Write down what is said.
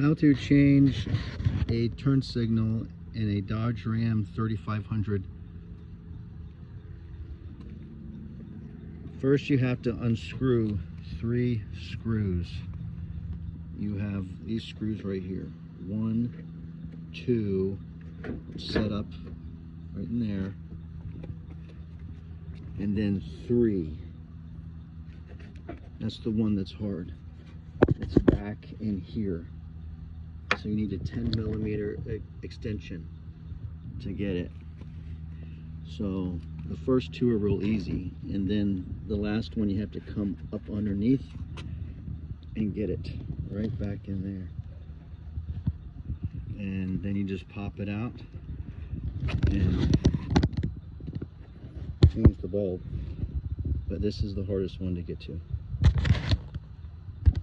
How to change a turn signal in a Dodge Ram 3500. First you have to unscrew 3 screws. You have these screws right here. 1, 2, set up right in there. And then 3. That's the one that's hard. It's back in here. So you need a 10mm extension to get it. So the first 2 are real easy, and then the last one you have to come up underneath and get it right back in there. And then you just pop it out and change the bulb. But this is the hardest one to get to.